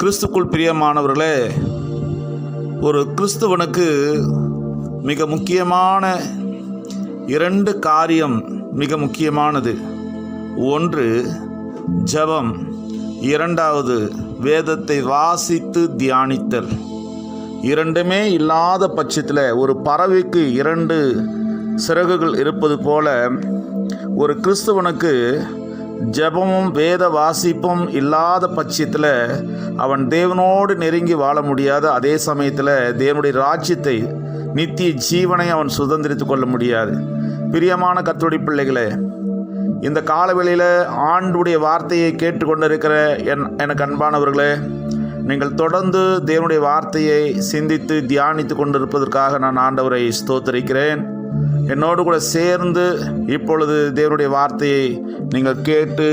கிறிஸ்துக்குள் பிரியமானவர்களே, ஒரு கிறிஸ்துவனுக்கு மிக முக்கியமான 2 காரியம் மிக முக்கியமானது. ஒன்று ஜெபம், 2வது வேதத்தை வாசித்து தியானித்தல். 2மே இல்லாத பட்சத்தில் ஒரு பறவைக்கு 2 சிறகுகள் இருப்பது போல ஒரு கிறிஸ்தவனுக்கு ஜெபமும் வேத வாசிப்பும் இல்லாத பட்சத்தில் அவன் தேவனோடு நெருங்கி வாழ முடியாத, அதே சமயத்தில் தேவனுடைய ராஜ்யத்தை நித்திய ஜீவனை அவன் சுதந்திரித்து கொள்ள முடியாது. பிரியமான கர்த்தருடைய பிள்ளைகளே, இந்த காலவெளியில் ஆண்டுடைய வார்த்தையை கேட்டுக்கொண்டிருக்கிற எனக்கு அன்பானவர்களே, நீங்கள் தொடர்ந்து தேவனுடைய வார்த்தையை சிந்தித்து தியானித்து கொண்டிருப்பதற்காக நான் ஆண்டவரை ஸ்தோத்திரிக்கிறேன். என்னோடு கூட சேர்ந்து இப்பொழுது தேவனுடைய வார்த்தையை நீங்கள் கேட்டு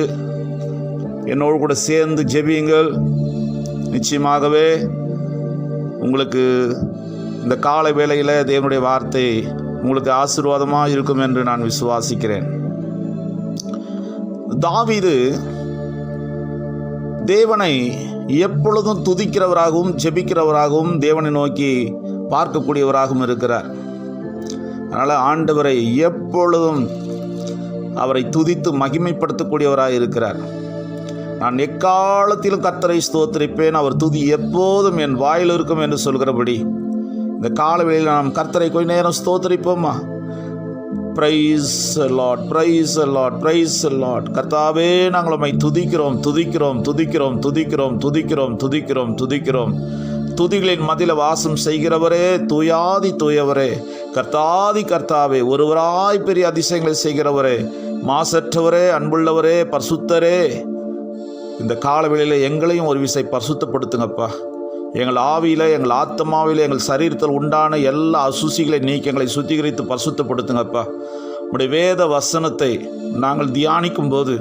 என்னோடு கூட சேர்ந்து ஜெபியுங்கள். நிச்சயமாகவே உங்களுக்கு இந்த கால வேளையில் தேவனுடைய வார்த்தை உங்களுக்கு ஆசீர்வாதமாக இருக்கும் என்று நான் விசுவாசிக்கிறேன். தாவீது தேவனை எப்பொழுதும் துதிக்கிறவராகவும் ஜெபிக்கிறவராகவும் தேவனை நோக்கி பார்க்கக்கூடியவராகவும் இருக்கிறார். அதனால் ஆண்டவரை எப்பொழுதும் அவரை துதித்து மகிமைப்படுத்தக்கூடியவராக இருக்கிறார். நான் எக்காலத்திலும் கர்த்தரை ஸ்தோத்திரிப்பேன், அவர் துதி எப்போதும் என் வாயில் இருக்கும் என்று சொல்கிறபடி இந்த காலவெளியில் நாம் கர்த்தரை கொஞ்ச நேரம் ஸ்தோத்திரிப்போமா? Praise Lord, praise Lord, praise Lord. கர்த்தாவே, நாங்கள் உம்மை துதிக்கிறோம், துதிக்கிறோம், துதிக்கிறோம், துதிக்கிறோம், துதிக்கிறோம், துதிக்கிறோம், துதிக்கிறோம். துதிகளின் மதில வாசம் செய்கிறவரே, தூயாதி தூயவரே, கர்த்தாதி கர்த்தாவே, ஒருவராய் பெரிய அதிசயங்களை செய்கிறவரே, மாசற்றவரே, அன்புள்ளவரே, பரிசுத்தரே, இந்த காலவெளியில் எங்களையும் ஒரு விசை பரிசுத்தப்படுத்துங்கப்பா. எங்கள் ஆவியில், எங்கள் ஆத்மாவில், எங்கள் சரீரத்தில் உண்டான எல்லா அசுசிகளை நீக்கி எங்களை சுத்திகரித்து பரிசுத்தப்படுத்துங்கப்பா. உடைய வேத வசனத்தை நாங்கள் தியானிக்கும் போது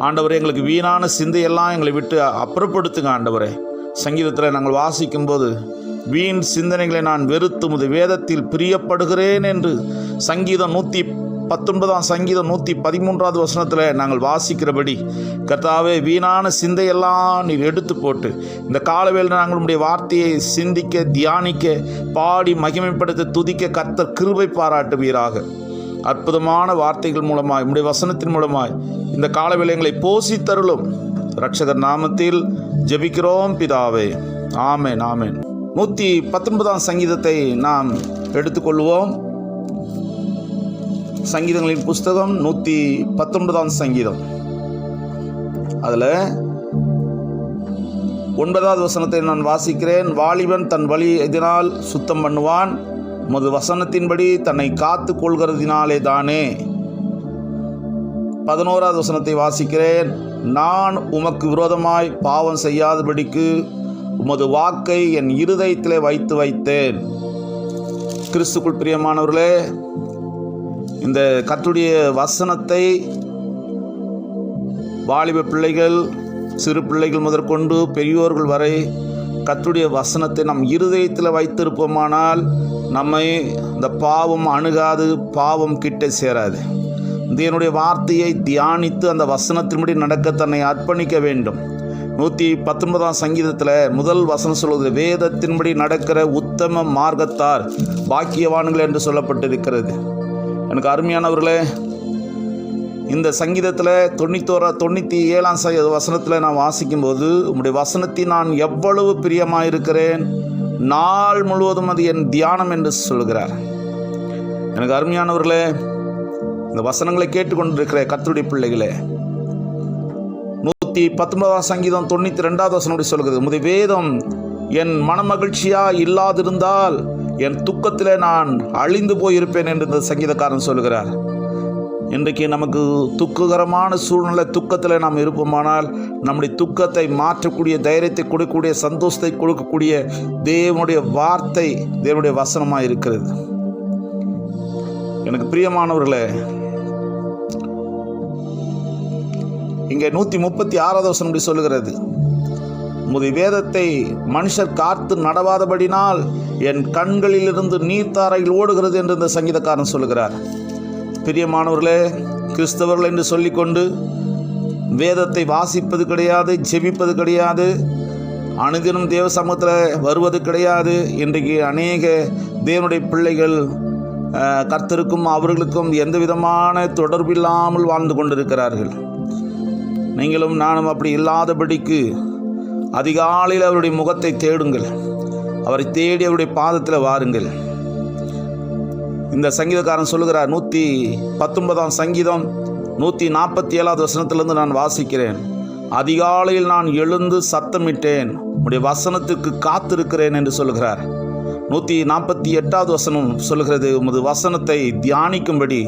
ஆண்டவரே, எங்களுக்கு வீணான சிந்தையெல்லாம் எங்களை விட்டு அப்புறப்படுத்துங்க ஆண்டவரே. சங்கீதத்தில் நாங்கள் வாசிக்கும்போது வீண் சிந்தனைகளை நான் வெறுத்து உமது வேதத்தில் பிரியப்படுகிறேன் என்று சங்கீதம் 113 வசனத்தில் நாங்கள் வாசிக்கிறபடி, கர்த்தாவே, வீணான சிந்தையெல்லாம் நீர் எடுத்து போட்டு இந்த காலவேளையில் நாங்கள் உம்முடைய வார்த்தையை சிந்திக்க, தியானிக்க, பாடி மகிமைப்படுத்த, துதிக்க கர்த்தர் கிருபை பாராட்டுவீராக. அற்புதமான வார்த்தைகள் மூலமாய், உம்முடைய வசனத்தின் மூலமாய் இந்த காலவேளை எங்களை போஷித்தருளும். இரட்சகர் நாமத்தில் ஜெபிக்கிறோம் பிதாவே, ஆமென், ஆமென். 119 சங்கீதத்தை நாம் எடுத்துக்கொள்வோம். சங்கீதங்களின் புஸ்தகம் 119 சங்கீதம். அதில் 9வது வசனத்தை நான் வாசிக்கிறேன். வாலிபன் தன் வழி எதனால் சுத்தம் பண்ணுவான்? உமது வசனத்தின்படி தன்னை காத்து கொள்கிறதினாலே தானே. 11வது வசனத்தை வாசிக்கிறேன். நான் உமக்கு விரோதமாய் பாவம் செய்யாதபடிக்கு உமது வாக்கை என் இருதயத்திலே வைத்தேன். கிறிஸ்துக்குள் பிரியமானவர்களே, இந்த கர்த்தருடைய வசனத்தை வாலிப பிள்ளைகள், சிறு பிள்ளைகள் முதற்கொண்டு பெரியோர்கள் வரை கர்த்தருடைய வசனத்தை நம் இருதயத்தில் வைத்திருப்போமானால் நம்மை இந்த பாவம் அணுகாது, பாவம் கிட்ட சேராது. தேவனுடைய வார்த்தையை தியானித்து அந்த வசனத்தின்படி நடக்க தன்னை அர்ப்பணிக்க வேண்டும். 119 சங்கீதத்தில் முதல் வசனம் சொல்வது, வேதத்தின்படி நடக்கிற உத்தம மார்க்கத்தார் பாக்கியவான்கள் என்று சொல்லப்பட்டிருக்கிறது. எனக்கு அருமையானவர்களே, இந்த சங்கீதத்தில் 97 வசனத்தில் நான் வாசிக்கும்போது, உம்முடைய வசனத்தில் நான் எவ்வளவு பிரியமாயிருக்கிறேன், நாள் முழுவதும் அது என் தியானம் என்று சொல்கிறார். எனக்கு அருமையானவர்களே, இந்த வசனங்களை கேட்டுக்கொண்டிருக்கிற கர்த்தருடைய பிள்ளைகளே, 119 சங்கீதம் 92வது வசனம் சொல்கிறது, உம்முடைய வேதம் என் மனமகிழ்ச்சியாக இல்லாதிருந்தால் என் துக்கத்தில் நான் அழிந்து போயிருப்பேன் என்று இந்த சங்கீதக்காரன் சொல்கிறார். இன்றைக்கு நமக்கு துக்ககரமான சூழ்நிலை, துக்கத்தில் நாம் இருப்போமானால் நம்முடைய துக்கத்தை மாற்றக்கூடிய, தைரியத்தை கொடுக்கக்கூடிய, சந்தோஷத்தை கொடுக்கக்கூடிய தேவனுடைய வார்த்தை, தேவனுடைய வசனமாக இருக்கிறது. எனக்கு பிரியமானவர்களே, இங்கே 136வது வசனம் இப்படி சொல்லுகிறது, உமது வேதத்தை மனுஷர் காத்து நடவாதபடினால் என் கண்களிலிருந்து நீர்த்தாரையில் ஓடுகிறது என்று இந்த சங்கீதக்காரன் சொல்லுகிறார். பிரியமானவர்களே, கிறிஸ்தவர்கள் என்று சொல்லிக்கொண்டு வேதத்தை வாசிப்பது கிடையாது, ஜெபிப்பது கிடையாது, அனுதினம் தேவ சமூகத்தில் வருவது கிடையாது. இன்றைக்கு அநேக தேவனுடைய பிள்ளைகள் கர்த்தருக்கும் அவர்களுக்கும் எந்த விதமான தொடர்பில்லாமல் வாழ்ந்து கொண்டிருக்கிறார்கள். நீங்களும் நானும் அப்படி இல்லாதபடிக்கு அதிகாலையில் அவருடைய முகத்தை தேடுங்கள், அவரை தேடி அவருடைய பாதத்தில் வாருங்கள். இந்த சங்கீதக்காரன் சொல்லுகிறார், 119 சங்கீதம் 147 வசனத்திலிருந்து நான் வாசிக்கிறேன். அதிகாலையில் நான் எழுந்து சத்தமிட்டேன், உம்முடைய வசனத்துக்கு காத்திருக்கிறேன் என்று சொல்கிறார். 148 வசனம் சொல்கிறது, உமது வசனத்தை தியானிக்கும்படி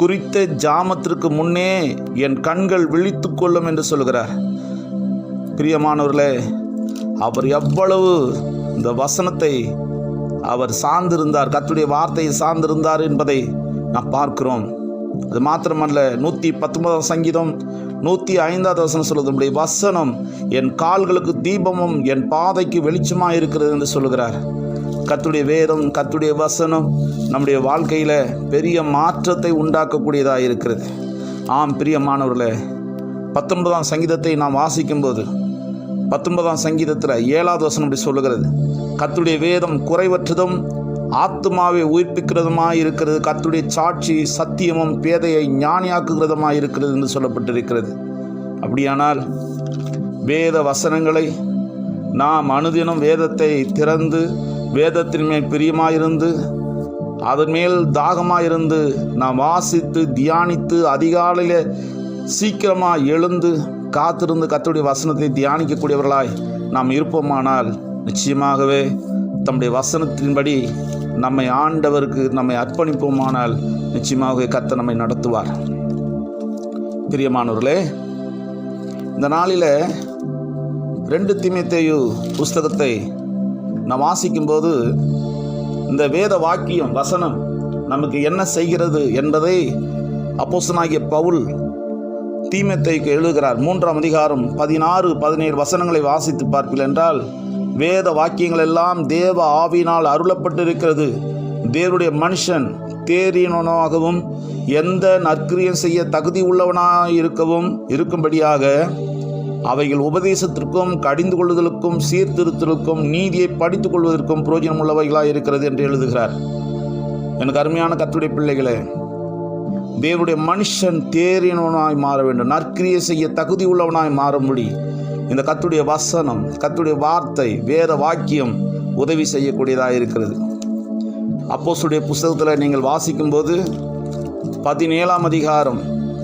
குறித்த ஜாமத்திற்கு முன்னே என் கண்கள் விழித்து கொள்ளும் என்று சொல்கிறார். பிரியமானவர்களே, அவர் எவ்வளவு இந்த வசனத்தை அவர் சார்ந்திருந்தார், கர்த்தருடைய வார்த்தையை சார்ந்திருந்தார் என்பதை நாம் பார்க்கிறோம். அது மாத்திரமல்ல, 119 சங்கீதம் 105 வசனம் சொல்லுது, உம்முடைய வசனம் என் கால்களுக்கு தீபமும் என் பாதைக்கு வெளிச்சமாக இருக்கிறது என்று சொல்கிறார். கர்த்தருடைய வேதம், கர்த்தருடைய வசனம் நம்முடைய வாழ்க்கையில் பெரிய மாற்றத்தை உண்டாக்கக்கூடியதாக இருக்கிறது. ஆம் பிரியமானவர்களே, 19 சங்கீதத்தை நாம் வாசிக்கும்போது 19 சங்கீதத்தில் 7 வசனம் இப்படி சொல்லுகிறது, கர்த்தருடைய வேதம் குறைவற்றதும் ஆத்துமாவை உயிர்ப்பிக்கிறதுமாய் இருக்கிறது, கர்த்தருடைய சாட்சி சத்தியமும் பேதையை ஞானியாக்குகிறதுமாய் இருக்கிறது என்று சொல்லப்பட்டிருக்கிறது. அப்படியானால் வேத வசனங்களை நாம் அனுதினம் வேதத்தை திறந்து வேதத்தின் மேல் பிரியமாயிருந்து அதன் மேல் தாகமாயிருந்து நாம் வாசித்து தியானித்து அதிகாலையில் சீக்கிரமாக எழுந்து காத்திருந்து கர்த்தருடைய வசனத்தை தியானிக்கக்கூடியவர்களாய் நாம் இருப்போமானால் நிச்சயமாகவே தம்முடைய வசனத்தின்படி நம்மை ஆண்டவருக்கு நம்மை அர்ப்பணிப்போமானால் நிச்சயமாகவே கர்த்தர் நம்மை நடத்துவார். பிரியமானவர்களே, இந்த நாளில் 2 தீமோத்தேயு புஸ்தகத்தை நாம் வாசிக்கும்போது இந்த வேத வாக்கியம் வசனம் நமக்கு என்ன செய்கிறது என்பதை அப்போஸ்தலனாகிய பவுல் தீமோத்தேயுக்கு எழுதுகிறார். 3ஆம் அதிகாரம் 16-17 வசனங்களை வாசித்து பார்ப்பீர்கள் என்றால், வேத வாக்கியங்கள் எல்லாம் தேவ ஆவியினால் அருளப்பட்டிருக்கிறது. தேவனுடைய மனுஷன் தேறினவனாகவும் எந்த நற்கிரியம் செய்ய தகுதி உள்ளவனாய் இருக்கும்படியாக அவைகள் உபதேசத்திற்கும் கடிந்து கொள்வதற்கும் சீர்திருத்தலுக்கும் நீதியை படித்துக் கொள்வதற்கும் பிரயோஜனம் உள்ளவைகளாக இருக்கிறது என்று எழுதுகிறார். எனக்கு அருமையான கர்த்தருடைய பிள்ளைகளே, தேவனுடைய மனுஷன் தேறினவனாய் மாற வேண்டும், நற்கிரியை செய்ய தகுதி உள்ளவனாய் மாறும்படி இந்த கர்த்தருடைய வசனம், கர்த்தருடைய வார்த்தை, வேத வாக்கியம் உதவி செய்யக்கூடியதாக இருக்கிறது. அப்போஸ்தலருடைய புஸ்தகத்தில் நீங்கள் வாசிக்கும்போது 17ஆம் அதிகாரம்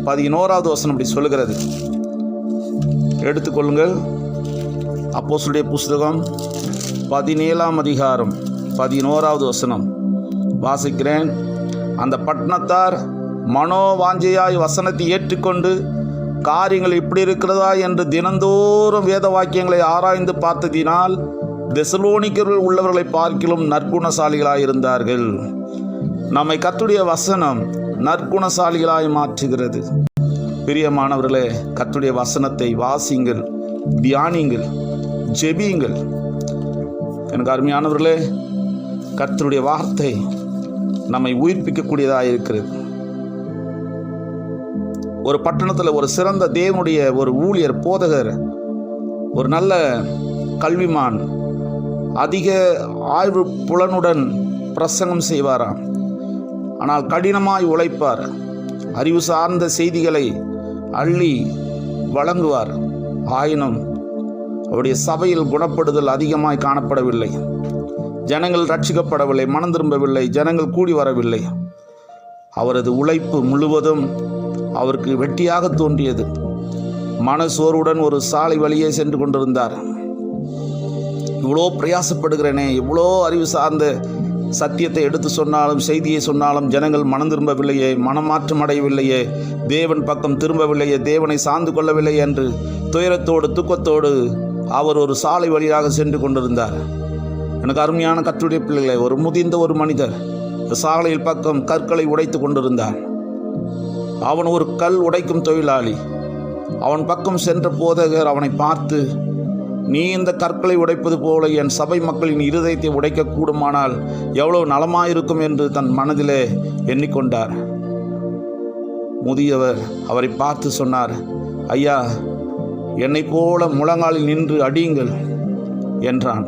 11வது வசனம் இப்படி சொல்லுகிறது. எடுத்துக்கொள்ளுங்கள். அப்போஸ்தலருடைய புஸ்தகம் 17ஆம் அதிகாரம் 11வது வசனம் வாசிக்கிறேன். அந்த பட்டணத்தார் மனோவாஞ்சையாய் வசனத்தை ஏற்றுக்கொண்டு காரியங்கள் இப்படி இருக்கிறதா என்று தினந்தோறும் வேத வாக்கியங்களை ஆராய்ந்து பார்த்ததினால் தெசலோனிக்கர்கள் உள்ளவர்களை பார்க்கிலும் நற்குணசாலிகளாய் இருந்தார்கள். நம்மை கர்த்தருடைய வசனம் நற்குணசாலிகளாய் மாற்றுகிறது. பிரியமானவர்களே, கர்த்தருடைய வசனத்தை வாசிங்கள், தியானிங்கள், ஜெபியுங்கள். எனக்கு அருமையானவர்களே, கர்த்தருடைய வார்த்தை நம்மை உயிர்ப்பிக்கக்கூடியதாக இருக்கிறது. ஒரு பட்டணத்தில் ஒரு சிறந்த தேவனுடைய ஒரு ஊழியர், போதகர், ஒரு நல்ல கல்விமான் அதிக ஆய்வு புலனுடன் பிரசங்கம் செய்வாராம். ஆனால் கடினமாய் உழைப்பார். அறிவு சார்ந்த செய்திகளை அள்ளி வழங்குவார். ஆயினும் அவருடைய சபையில் குணப்படுதல் அதிகமாய் காணப்படவில்லை. ஜனங்கள் ரட்சிக்கப்படவில்லை, மனம் திரும்பவில்லை, ஜனங்கள் கூடி வரவில்லை. அவரது உழைப்பு முழுவதும் அவருக்கு வெட்டியாக தோன்றியது. மனசோர்வுடன் ஒரு சாலை வழியே சென்று கொண்டிருந்தார். இவ்வளோ பிரயாசப்படுகிறேனே, இவ்வளோ அறிவு சார்ந்த சத்தியத்தை எடுத்து சொன்னாலும், செய்தியை சொன்னாலும் ஜனங்கள் மனம் திரும்பவில்லையே, மனமாற்றம் அடையவில்லையே, தேவன் பக்கம் திரும்பவில்லையே, தேவனை சார்ந்து கொள்ளவில்லை என்று துயரத்தோடு துக்கத்தோடு அவர் ஒரு சாலை வழியாக சென்று கொண்டிருந்தார். எனக்கு அருமையான கர்த்தருடைய பிள்ளைகளை, ஒரு முதிர்ந்த ஒரு மனிதர் சாலையில் பக்கம் கற்களை உடைத்து கொண்டிருந்தார். அவன் ஒரு கல் உடைக்கும் தொழிலாளி. அவன் பக்கம் சென்ற போதகர் அவனை பார்த்து, நீ இந்த கற்களை உடைப்பது போல என் சபை மக்களின் இருதயத்தை உடைக்க கூடுமானால் எவ்வளவு நலமாயிருக்கும் என்று தன் மனதிலே எண்ணிக்கொண்டார். முதியவர் அவரை பார்த்து சொன்னார், ஐயா, என்னை போல முழங்காலில் நின்று அடியுங்கள், என்றான்.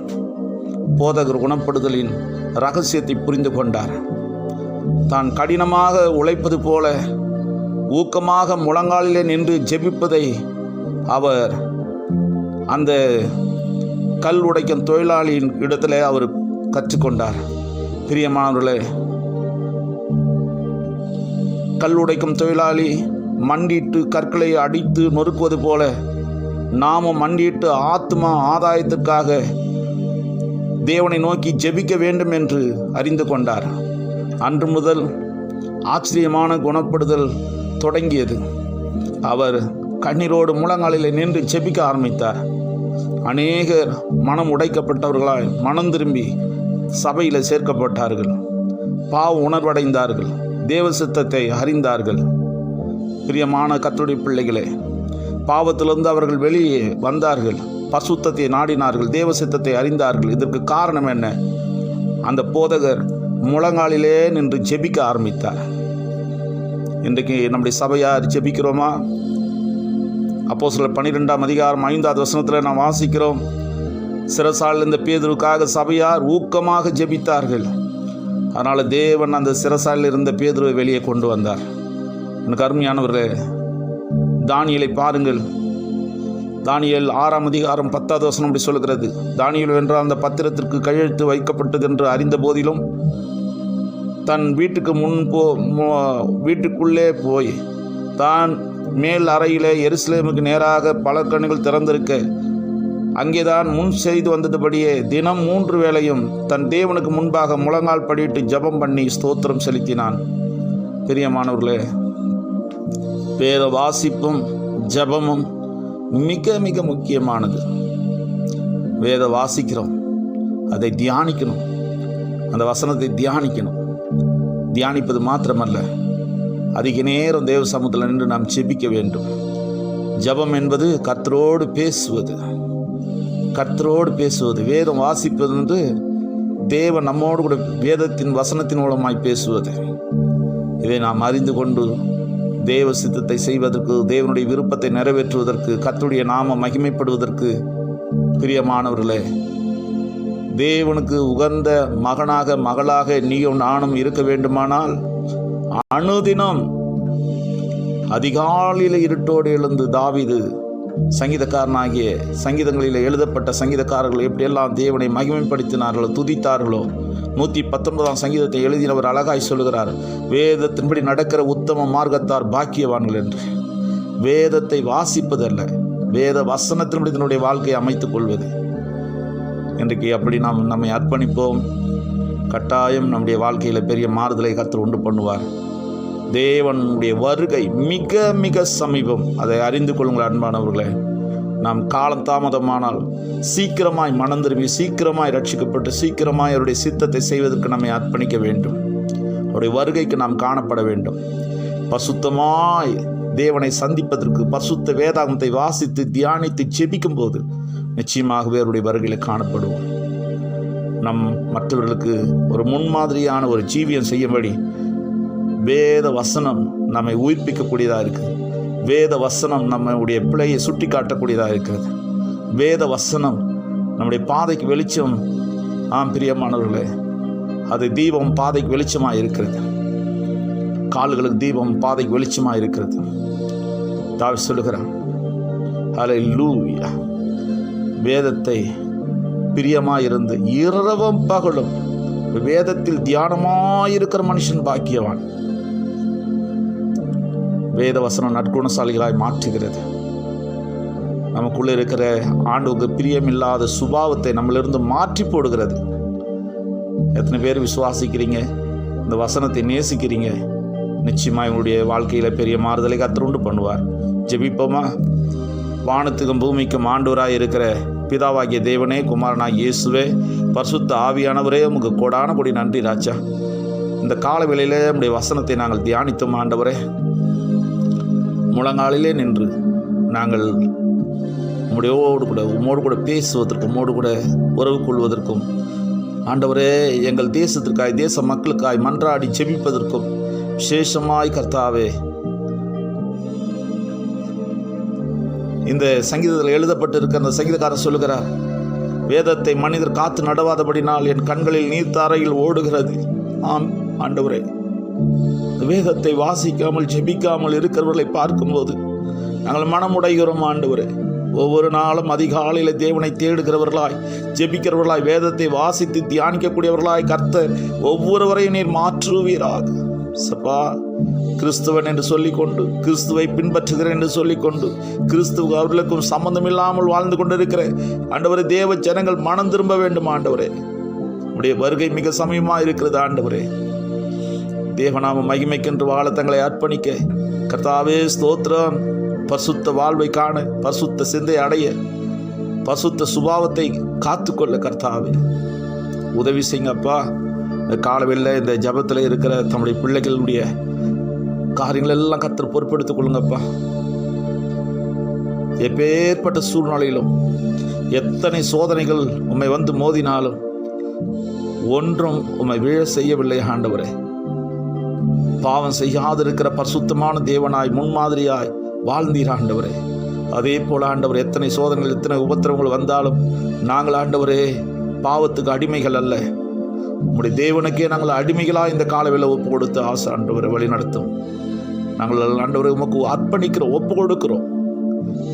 போதகர் குணப்படுதலின் இரகசியத்தை புரிந்து கொண்டார். தான் கடினமாக உழைப்பது போல ஊக்கமாக முழங்காலிலே நின்று ஜெபிப்பதை அவர் அந்த கல் உடைக்கும் தொழிலாளியின் இடத்துல அவர் கற்றுக்கொண்டார். பிரியமானவர்களே, கல் உடைக்கும் தொழிலாளி மண்டிட்டு கற்களை அடித்து நொறுக்குவது போல நாமும் மண்டிட்டு ஆத்மா ஆதாயத்திற்காக தேவனை நோக்கி ஜெபிக்க வேண்டும் என்று அறிந்து கொண்டார். அன்று முதல் ஆச்சரியமான குணப்படுதல் தொடங்கியது. அவர் கண்ணீரோடு முழங்காலில் நின்று ஜெபிக்க ஆரம்பித்தார். அநேகர் மனம் உடைக்கப்பட்டவர்களாய் மனம் திரும்பி சபையில் சேர்க்கப்பட்டார்கள். பாவ உணர்வடைந்தார்கள். தேவ சித்தத்தை அறிந்தார்கள். பிரியமான கர்த்தருடைய பிள்ளைகளே, பாவத்திலிருந்து அவர்கள் வெளியே வந்தார்கள். பரிசுத்தத்தை நாடினார்கள். தேவ சித்தத்தை அறிந்தார்கள். இதற்கு காரணம் என்ன? அந்த போதகர் முழங்காலிலே நின்று ஜெபிக்க ஆரம்பித்தார். இன்றைக்கு நம்முடைய சபையார் ஜெபிக்கிறோமா? அப்போஸ்தலர் 12ஆம் அதிகாரம் 5வது வசனத்தில் நாம் வாசிக்கிறோம், சிறைசாலையில் இருந்த பேதுருவுக்காக சபையார் ஊக்கமாக ஜெபித்தார்கள். அதனால் தேவன் அந்த சிறைசாலையில் இருந்த பேதுருவை வெளியே கொண்டு வந்தார். எனக்கு அருமையானவர்களே, தானியேலை பாருங்கள். தானியேல் 6ஆம் அதிகாரம் 10வது வசனம் அப்படி சொல்கிறது, தானியேல் வென்றால் அந்த பத்திரத்திற்கு கையெழுத்து வைக்கப்பட்டது என்று அறிந்த போதிலும் தன் வீட்டுக்கு வீட்டுக்குள்ளே போய் தான் மேல் அறையிலே எருசலேமுக்கு நேராக பலகணிகள் திறந்திருக்க அங்கேதான் முன் செய்து வந்ததுபடியே தினம் 3 வேளையும் தன் தேவனுக்கு முன்பாக முழங்கால் படியிட்டு ஜெபம் பண்ணி ஸ்தோத்திரம் செலுத்தினான். பிரியமானவர்களே, வேத வாசிப்பும் ஜெபமும் மிக மிக முக்கியமானது. வேத வாசிக்கிறோம், அதை தியானிக்கணும், அந்த வசனத்தை தியானிக்கணும். தியானிப்பது மாத்திரமல்ல, அதிக நேரம் தேவ சமூகத்தில் நின்று நாம் ஜெபிக்க வேண்டும். ஜெபம் என்பது கர்த்தரோடு பேசுவது. கர்த்தரோடு பேசுவது. வேதம் வாசிப்பது என்று தேவன் நம்மோடு கூட வேதத்தின் வசனத்தின் மூலமாய் பேசுவது. இதை நாம் அறிந்து கொண்டு தேவ சித்தத்தை செய்வதற்கு, தேவனுடைய விருப்பத்தை நிறைவேற்றுவதற்கு, கர்த்தருடைய நாமம் மகிமைப்படுவதற்கு, பிரியமானவர்களே, தேவனுக்கு உகந்த மகனாக மகளாக நீயும் நானும் இருக்க வேண்டுமானால் அனுதினம் அதிகாலையில் இருட்டோடு எழுந்து தாவீது சங்கீதக்காரனாகிய சங்கீதங்களில் எழுதப்பட்ட சங்கீதக்காரர்கள் எப்படியெல்லாம் தேவனை மகிமைப்படுத்தினார்களோ, துதித்தார்களோ, 119ஆம் சங்கீதத்தை எழுதினவர் அழகாய் சொல்லுகிறார், வேதத்தின்படி நடக்கிற உத்தம மார்க்கத்தார் பாக்கியவான்கள் என்று. வேதத்தை வாசிப்பதல்ல, வேத வசனத்தின்படி தன்னுடைய வாழ்க்கையை அமைத்துக் கொள்வது. இன்றைக்கு அப்படி நாம் நம்மை அர்ப்பணிப்போம். கட்டாயம் நம்முடைய வாழ்க்கையில் பெரிய மாறுதலை கர்த்தர் உண்டு பண்ணுவார். தேவனுடைய வருகை மிக மிக சமீபம். அதை அறிந்து கொள்ளுங்கள் அன்பானவர்களே. நாம் காலம் தாமதமானால் சீக்கிரமாய் மனம் திரும்பி, சீக்கிரமாய் ரட்சிக்கப்பட்டு, சீக்கிரமாய் அவருடைய சித்தத்தை செய்வதற்கு நம்மை அர்ப்பணிக்க வேண்டும். அவருடைய வருகைக்கு நாம் காணப்பட வேண்டும். பசுத்தமாய் தேவனை சந்திப்பதற்கு பசுத்த வேதாகமத்தை வாசித்து தியானித்து ஜெபிக்கும் போது நிச்சயமாகவே அவருடைய வருகையில் காணப்படுவோம். நம் மற்றவர்களுக்கு ஒரு முன்மாதிரியான ஒரு ஜீவியம் செய்யும்படி வேத வசனம் நம்மை உயிர்ப்பிக்கக்கூடியதாக இருக்குது. வேத வசனம் நம்முடைய பிழையை சுட்டி காட்டக்கூடியதாக இருக்கிறது. வேத வசனம் நம்முடைய பாதைக்கு வெளிச்சம். பிரியமானவர்களே, அது தீபம் பாதைக்கு வெளிச்சமாக இருக்கிறது. கால்களுக்கு தீபம் பாதைக்கு வெளிச்சமாக இருக்கிறது. தாவீது சொல்லுகிறான், ஹல்லேலூயா, வேதத்தை பிரியமாயிருந்து இரவும் பகலும் வேதத்தில் தியானமாயிருக்கிற மனுஷன் பாக்கியவான். வேத வசனம் நற்குணசாலிகளாய் மாற்றுகிறது. நமக்குள்ளே இருக்கிற ஆண்டவருக்கு பிரியமில்லாத சுபாவத்தை நம்மளிருந்து மாற்றி போடுகிறது. எத்தனை பேர் விசுவாசிக்கிறீங்க? இந்த வசனத்தை நேசிக்கிறீங்க? நிச்சயமாக உங்களுடைய வாழ்க்கையில் பெரிய மாறுதலை கர்த்தர் உண்டு பண்ணுவார். ஜெபிப்போமா? வானத்துக்கும் பூமிக்கும் ஆண்டவராய் இருக்கிற பிதாவாகிய தேவனே, குமாரனாகிய இயேசுவே, பரிசுத்த ஆவியானவரே, உமக்கு கோடான கொடி நன்றி ராஜா. இந்த கால வேளையிலே நம்முடைய வசனத்தை நாங்கள் தியானித்தோம் ஆண்டவரே. முழங்காலிலே நின்று நாங்கள் உம்மோடு கூட பேசுவதற்கும், உம்மோடு கூட உறவு கொள்வதற்கும், ஆண்டவரே எங்கள் தேசத்திற்காய், தேச மக்களுக்காய் மன்றாடி ஜெபிப்பதற்கும் விசேஷமாய் கர்த்தாவே இந்த சங்கீதத்தில் எழுதப்பட்டு இருக்க அந்த சங்கீதக்காரர் சொல்லுகிறார், வேதத்தை மனிதர் காத்து நடவாதபடினால் என் கண்களில் நீர்த்தாரையில் ஓடுகிறது. ஆம் ஆண்டவரே, வேதத்தை வாசிக்காமல் ஜெபிக்காமல் இருக்கிறவர்களை பார்க்கும்போது நாங்கள் மனமுடைகிறோம் ஆண்டவரே. ஒவ்வொரு நாளும் அதிகாலையில் தேவனை தேடுகிறவர்களாய், ஜெபிக்கிறவர்களாய், வேதத்தை வாசித்து தியானிக்கக்கூடியவர்களாய் கர்த்தர் ஒவ்வொருவரையும் நீர் மாற்றுவீராக. சப்பா, கிறிஸ்துவன் என்று சொல்லிக்கொண்டு, கிறிஸ்துவை பின்பற்றுகிறேன் என்று சொல்லிக்கொண்டு, கிறிஸ்துவ அவர்களுக்கும் சம்பந்தம் இல்லாமல் வாழ்ந்து கொண்டிருக்கிற ஆண்டவரே, தேவ ஜனங்கள் மனம் திரும்ப வேண்டும் ஆண்டவரே. உடைய வருகை மிக சமயமாக இருக்கிறது ஆண்டவரே. தேவநாம மகிமைக்கென்று வாழ தங்களை அர்ப்பணிக்க கர்த்தாவே ஸ்தோத்திரம். பசுத்த வாழ்வை காண, பசுத்த சிந்தை அடைய, பசுத்த சுபாவத்தை காத்துக்கொள்ள கர்த்தாவே உதவி செய்யுங்கப்பா. இந்த காலவெளியில் இந்த ஜபத்தில் இருக்கிற தம்முடைய பிள்ளைகளுடைய காரியங்கள் எல்லாம் கர்த்தர் பொறுப்பெடுத்துக் கொள்ளுங்கப்பா. எப்பேற்பட்ட சூழ்நிலையிலும், எத்தனை சோதனைகள் உம்மை வந்து மோதினாலும் ஒன்றும் உம்மை வீழ செய்யவில்லை ஆண்டவரே. பாவம் செய்யாதிருக்கிற பரிசுத்தமான தேவனாய், முன்மாதிரியாய் வாழ்ந்தீர் ஆண்டவரே. அதே போல ஆண்டவர், எத்தனை சோதனைகள், எத்தனை உபத்திரவங்கள் வந்தாலும் நாங்கள் ஆண்டவரே பாவத்துக்கு அடிமைகள் அல்ல. உம்முடைய தேவனுக்கே நாங்கள் அடிமைகளாக இந்த காலவேளை ஒப்பு கொடுத்து ஆசை ஆண்டவரை வழி நடத்தும். நாங்கள் ஆண்டவரை உமக்கு அர்ப்பணிக்கிறோம், ஒப்பு கொடுக்கிறோம்.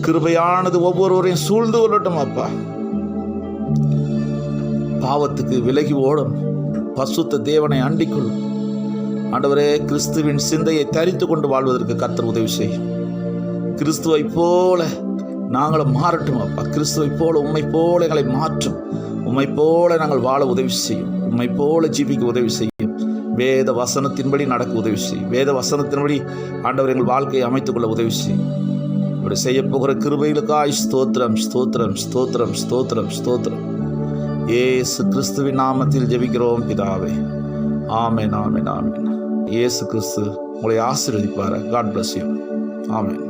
கிருபையானது ஒவ்வொருவரையும் சூழ்ந்து கொள்ளட்டும் அப்பா. பாவத்துக்கு விலகி ஓடும் பசுத்த தேவனை அண்டிக்கொள்ளும் ஆண்டவரே. கிறிஸ்துவின் சிந்தையை தரித்து கொண்டு வாழ்வதற்கு கர்த்தர் உதவி செய்யும். கிறிஸ்துவை போல நாங்களும் மாறட்டும் அப்பா. கிறிஸ்துவை போல, உம்மை போல எங்களை மாற்றும். உம்மை போல நாங்கள் வாழ உதவி செய்யும். உம்மை போல ஜீவிக்க உதவி செய்யும். வேத வசனத்தின்படி நடக்க உதவி செய்யும். வேத வசனத்தின்படி ஆண்டவர் எங்கள் வாழ்க்கையை அமைத்துக் கொள்ள உதவி செய்யும். இப்படி செய்ய போகிற கிருபைகளுக்காய் ஸ்தோத்திரம், ஸ்தோத்திரம், ஸ்தோத்திரம், ஸ்தோத்திரம், ஸ்தோத்திரம். இயேசு கிறிஸ்துவின் நாமத்தில் ஜெபிக்கிறோம் பிதாவே. ஆமென், ஆமென், ஆமென். இயேசு கிறிஸ்து உங்களை ஆசீர்வதிப்பார். God bless you. ஆமென்.